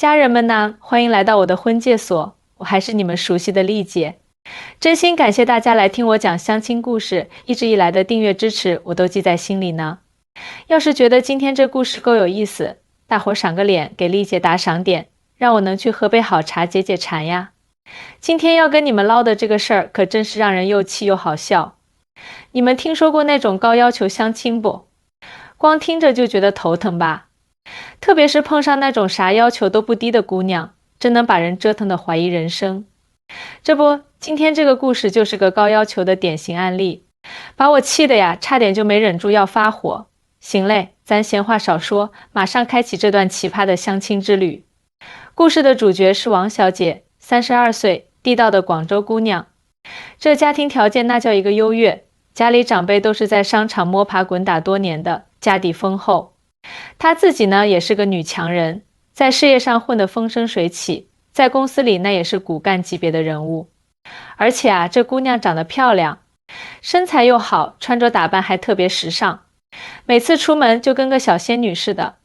家人们呢，欢迎来到我的婚介所，我还是你们熟悉的丽姐。真心感谢大家来听我讲相亲故事，一直以来的订阅支持我都记在心里呢。要是觉得今天这故事够有意思，大伙赏个脸，给丽姐打赏点，让我能去喝杯好茶解解馋呀。今天要跟你们唠的这个事儿，可真是让人又气又好笑。你们听说过那种高要求相亲不？光听着就觉得头疼吧？特别是碰上那种啥要求都不低的姑娘，真能把人折腾得怀疑人生。这不，今天这个故事就是个高要求的典型案例，把我气得呀，差点就没忍住要发火。行嘞，咱闲话少说，马上开启这段奇葩的相亲之旅。故事的主角是王小姐，32岁，地道的广州姑娘。这家庭条件那叫一个优越，家里长辈都是在商场摸爬滚打多年的，家底丰厚。她自己呢，也是个女强人，在事业上混得风生水起，在公司里那也是骨干级别的人物。而且啊，这姑娘长得漂亮，身材又好，穿着打扮还特别时尚，每次出门就跟个小仙女似的，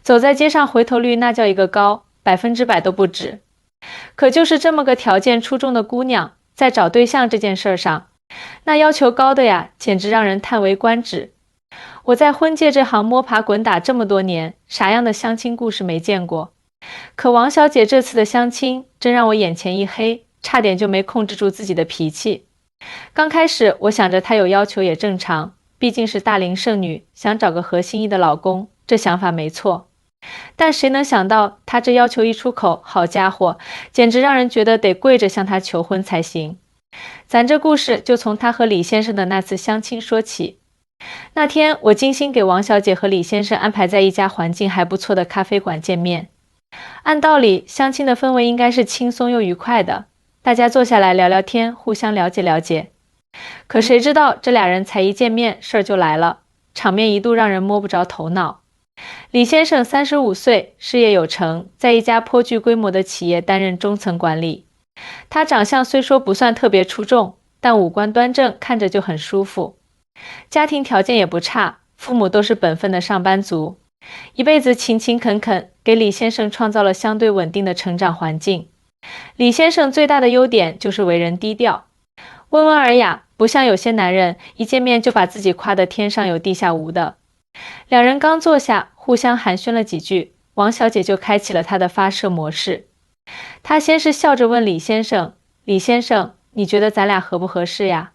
走在街上回头率那叫一个高，100%都不止。可就是这么个条件出众的姑娘，在找对象这件事上，那要求高的呀，简直让人叹为观止。我在婚介这行摸爬滚打这么多年，啥样的相亲故事没见过？可王小姐这次的相亲真让我眼前一黑，差点就没控制住自己的脾气。刚开始我想着她有要求也正常，毕竟是大龄剩女，想找个合心意的老公，这想法没错。但谁能想到她这要求一出口，好家伙，简直让人觉得得跪着向她求婚才行。咱这故事就从她和李先生的那次相亲说起。那天我精心给王小姐和李先生安排在一家环境还不错的咖啡馆见面。按道理，相亲的氛围应该是轻松又愉快的，大家坐下来聊聊天，互相了解了解。可谁知道这俩人才一见面，事儿就来了，场面一度让人摸不着头脑。李先生35岁，事业有成，在一家颇具规模的企业担任中层管理。他长相虽说不算特别出众，但五官端正，看着就很舒服。家庭条件也不差，父母都是本分的上班族，一辈子勤勤恳恳，给李先生创造了相对稳定的成长环境。李先生最大的优点就是为人低调，温文尔雅，不像有些男人一见面就把自己夸得天上有地下无的。两人刚坐下，互相寒暄了几句，王小姐就开启了她的发射模式。她先是笑着问李先生：“李先生，你觉得咱俩合不合适呀？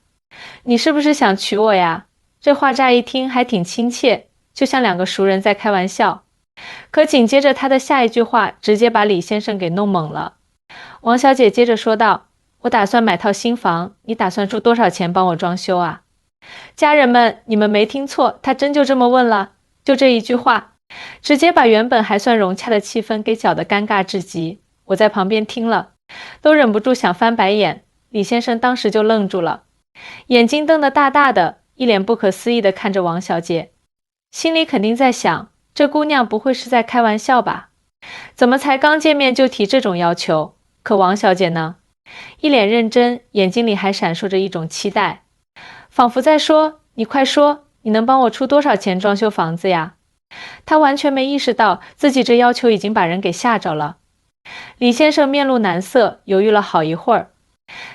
你是不是想娶我呀？”这话乍一听还挺亲切，就像两个熟人在开玩笑。可紧接着她的下一句话直接把李先生给弄懵了。王小姐接着说道：“我打算买套新房，你打算出多少钱帮我装修啊？”家人们，你们没听错，她真就这么问了。就这一句话，直接把原本还算融洽的气氛给搅得尴尬至极。我在旁边听了，都忍不住想翻白眼。李先生当时就愣住了，眼睛瞪得大大的，一脸不可思议地看着王小姐，心里肯定在想，这姑娘不会是在开玩笑吧？怎么才刚见面就提这种要求？可王小姐呢？一脸认真，眼睛里还闪烁着一种期待，仿佛在说：“你快说，你能帮我出多少钱装修房子呀？”她完全没意识到自己这要求已经把人给吓着了。李先生面露难色，犹豫了好一会儿，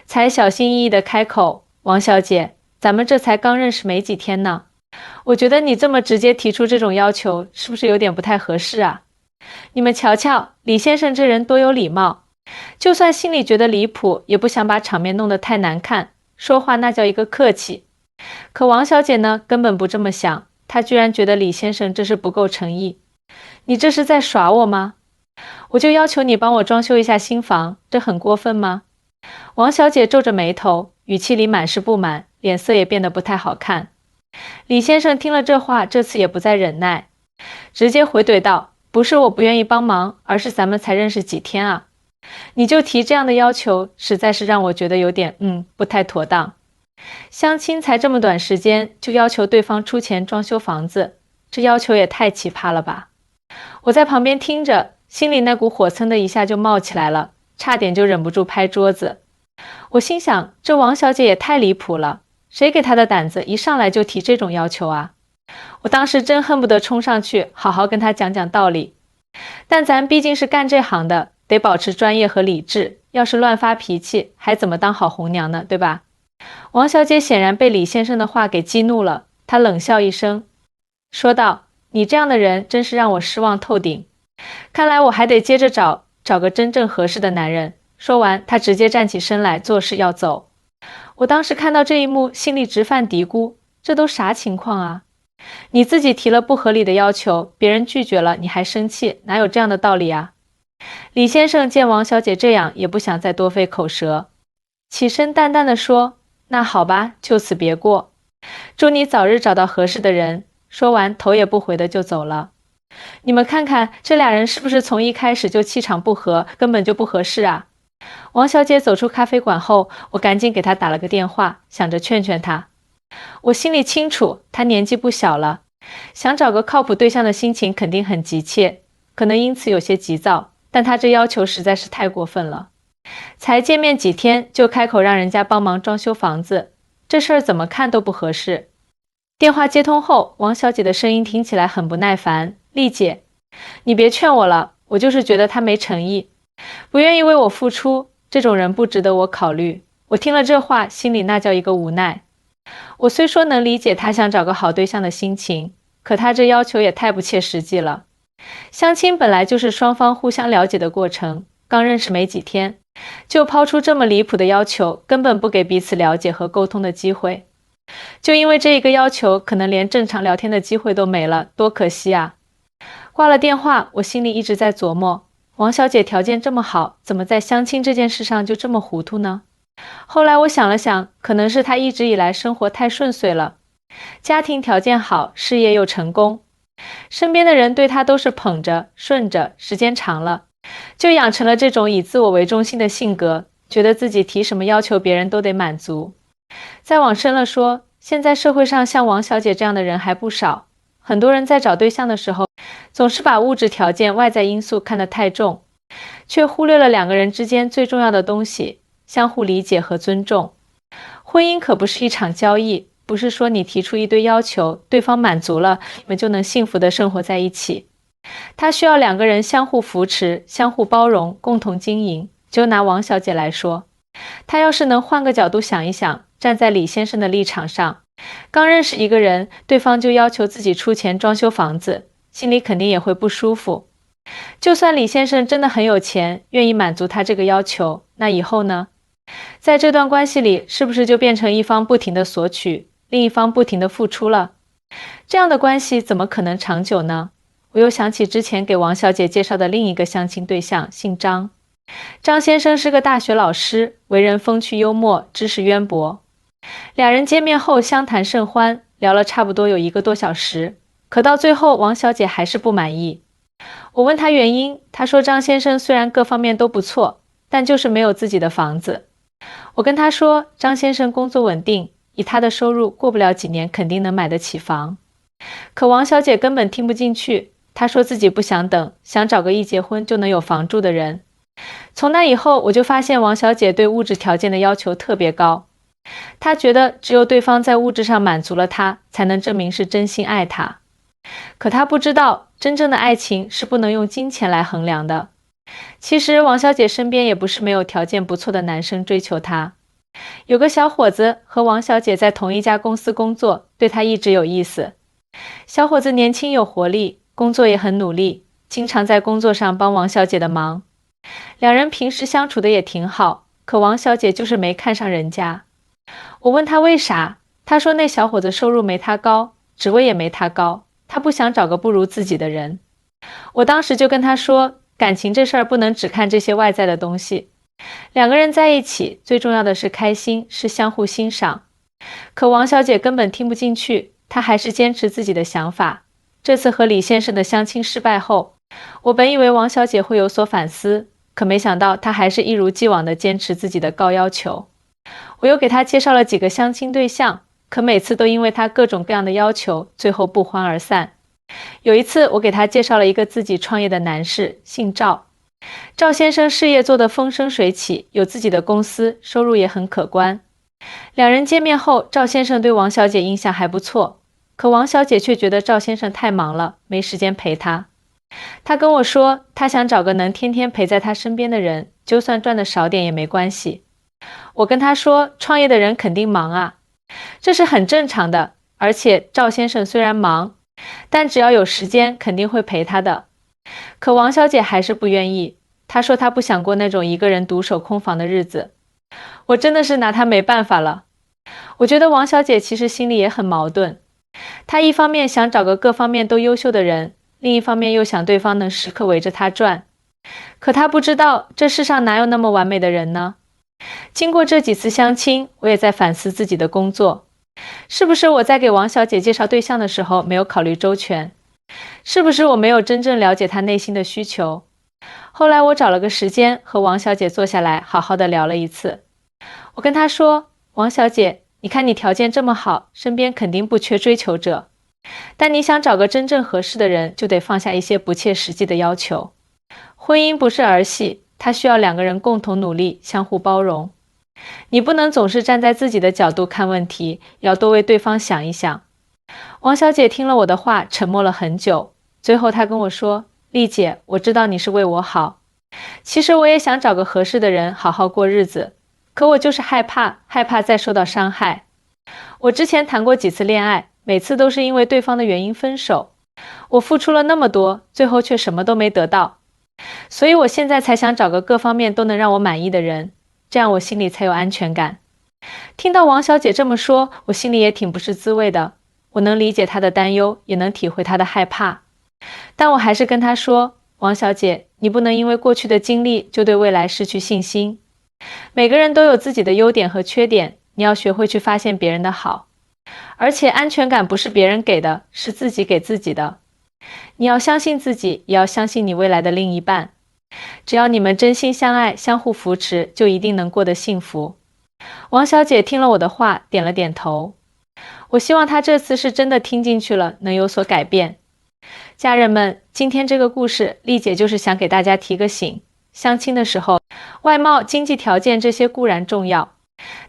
才小心翼翼地开口：“王小姐，咱们这才刚认识没几天呢，我觉得你这么直接提出这种要求，是不是有点不太合适啊？你们瞧瞧，李先生这人多有礼貌，就算心里觉得离谱，也不想把场面弄得太难看，说话那叫一个客气。可王小姐呢，根本不这么想，她居然觉得李先生这是不够诚意。你这是在耍我吗？我就要求你帮我装修一下新房，这很过分吗？王小姐皱着眉头，语气里满是不满，脸色也变得不太好看。李先生听了这话，这次也不再忍耐，直接回怼道：“不是我不愿意帮忙，而是咱们才认识几天啊，你就提这样的要求，实在是让我觉得有点不太妥当。相亲才这么短时间，就要求对方出钱装修房子，这要求也太奇葩了吧！”我在旁边听着，心里那股火蹭的一下就冒起来了，差点就忍不住拍桌子。我心想，这王小姐也太离谱了，谁给她的胆子一上来就提这种要求啊？我当时真恨不得冲上去好好跟她讲讲道理。但咱毕竟是干这行的，得保持专业和理智，要是乱发脾气，还怎么当好红娘呢，对吧？王小姐显然被李先生的话给激怒了，她冷笑一声，说道：你这样的人真是让我失望透顶，看来我还得接着找个真正合适的男人。说完，她直接站起身来，作势要走。我当时看到这一幕，心里直犯嘀咕，这都啥情况啊？你自己提了不合理的要求，别人拒绝了，你还生气，哪有这样的道理啊？李先生见王小姐这样，也不想再多费口舌，起身淡淡的说：那好吧，就此别过，祝你早日找到合适的人。说完，头也不回的就走了。你们看看，这俩人是不是从一开始就气场不合，根本就不合适啊？王小姐走出咖啡馆后，我赶紧给她打了个电话，想着劝劝她。我心里清楚，她年纪不小了，想找个靠谱对象的心情肯定很急切，可能因此有些急躁，但她这要求实在是太过分了。才见面几天就开口让人家帮忙装修房子，这事儿怎么看都不合适。电话接通后，王小姐的声音听起来很不耐烦：丽姐，你别劝我了，我就是觉得他没诚意，不愿意为我付出，这种人不值得我考虑。我听了这话，心里那叫一个无奈。我虽说能理解他想找个好对象的心情，可他这要求也太不切实际了。相亲本来就是双方互相了解的过程，刚认识没几天，就抛出这么离谱的要求，根本不给彼此了解和沟通的机会。就因为这一个要求，可能连正常聊天的机会都没了，多可惜啊！挂了电话，我心里一直在琢磨，王小姐条件这么好，怎么在相亲这件事上就这么糊涂呢？后来我想了想，可能是她一直以来生活太顺遂了，家庭条件好，事业又成功，身边的人对她都是捧着顺着，时间长了，就养成了这种以自我为中心的性格，觉得自己提什么要求别人都得满足。再往深了说，现在社会上像王小姐这样的人还不少，很多人在找对象的时候，总是把物质条件、外在因素看得太重，却忽略了两个人之间最重要的东西：相互理解和尊重。婚姻可不是一场交易，不是说你提出一堆要求，对方满足了，你们就能幸福地生活在一起。它需要两个人相互扶持、相互包容、共同经营。就拿王小姐来说，她要是能换个角度想一想，站在李先生的立场上，刚认识一个人，对方就要求自己出钱装修房子，心里肯定也会不舒服。就算李先生真的很有钱，愿意满足他这个要求，那以后呢？在这段关系里，是不是就变成一方不停的索取，另一方不停的付出了？这样的关系怎么可能长久呢？我又想起之前给王小姐介绍的另一个相亲对象，姓张。张先生是个大学老师，为人风趣幽默，知识渊博。两人见面后相谈甚欢，聊了差不多有1个多小时，可到最后王小姐还是不满意。我问她原因，她说张先生虽然各方面都不错，但就是没有自己的房子。我跟她说，张先生工作稳定，以他的收入过不了几年肯定能买得起房。可王小姐根本听不进去，她说自己不想等，想找个一结婚就能有房住的人。从那以后，我就发现王小姐对物质条件的要求特别高，她觉得只有对方在物质上满足了她，才能证明是真心爱她。可她不知道，真正的爱情是不能用金钱来衡量的。其实王小姐身边也不是没有条件不错的男生追求她，有个小伙子和王小姐在同一家公司工作，对她一直有意思。小伙子年轻有活力，工作也很努力，经常在工作上帮王小姐的忙。两人平时相处的也挺好，可王小姐就是没看上人家。我问她为啥，她说那小伙子收入没她高，职位也没她高，她不想找个不如自己的人。我当时就跟她说，感情这事儿不能只看这些外在的东西，两个人在一起最重要的是开心，是相互欣赏。可王小姐根本听不进去，她还是坚持自己的想法。这次和李先生的相亲失败后，我本以为王小姐会有所反思，可没想到她还是一如既往地坚持自己的高要求。我又给她介绍了几个相亲对象，可每次都因为她各种各样的要求，最后不欢而散。有一次我给她介绍了一个自己创业的男士，姓赵。赵先生事业做得风生水起，有自己的公司，收入也很可观。两人见面后，赵先生对王小姐印象还不错，可王小姐却觉得赵先生太忙了，没时间陪她。她跟我说，她想找个能天天陪在她身边的人，就算赚的少点也没关系。我跟她说，创业的人肯定忙啊，这是很正常的，而且赵先生虽然忙，但只要有时间肯定会陪她的。可王小姐还是不愿意，她说她不想过那种一个人独守空房的日子。我真的是拿她没办法了。我觉得王小姐其实心里也很矛盾，她一方面想找个各方面都优秀的人，另一方面又想对方能时刻围着她转。可她不知道，这世上哪有那么完美的人呢？经过这几次相亲，我也在反思自己的工作，是不是我在给王小姐介绍对象的时候没有考虑周全？是不是我没有真正了解她内心的需求？后来我找了个时间和王小姐坐下来，好好的聊了一次。我跟她说，王小姐，你看你条件这么好，身边肯定不缺追求者，但你想找个真正合适的人，就得放下一些不切实际的要求。婚姻不是儿戏，它需要两个人共同努力，相互包容。你不能总是站在自己的角度看问题，要多为对方想一想。王小姐听了我的话，沉默了很久，最后她跟我说，丽姐，我知道你是为我好，其实我也想找个合适的人好好过日子，可我就是害怕再受到伤害。我之前谈过几次恋爱，每次都是因为对方的原因分手，我付出了那么多，最后却什么都没得到。所以我现在才想找个各方面都能让我满意的人，这样我心里才有安全感。听到王小姐这么说，我心里也挺不是滋味的。我能理解她的担忧，也能体会她的害怕。但我还是跟她说，王小姐，你不能因为过去的经历就对未来失去信心。每个人都有自己的优点和缺点，你要学会去发现别人的好。而且安全感不是别人给的，是自己给自己的。你要相信自己，也要相信你未来的另一半。只要你们真心相爱，相互扶持，就一定能过得幸福。王小姐听了我的话，点了点头。我希望她这次是真的听进去了，能有所改变。家人们，今天这个故事，丽姐就是想给大家提个醒。相亲的时候，外貌、经济条件这些固然重要，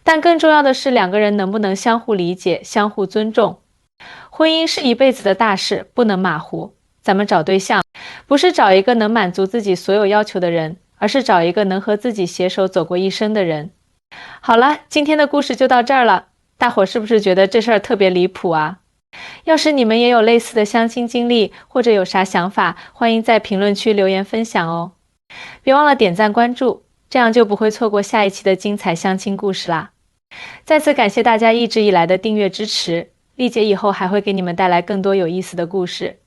但更重要的是两个人能不能相互理解、相互尊重。婚姻是一辈子的大事，不能马虎。咱们找对象，不是找一个能满足自己所有要求的人，而是找一个能和自己携手走过一生的人。好了，今天的故事就到这儿了。大伙是不是觉得这事儿特别离谱啊？要是你们也有类似的相亲经历，或者有啥想法，欢迎在评论区留言分享哦。别忘了点赞关注，这样就不会错过下一期的精彩相亲故事啦。再次感谢大家一直以来的订阅支持，丽姐以后还会给你们带来更多有意思的故事。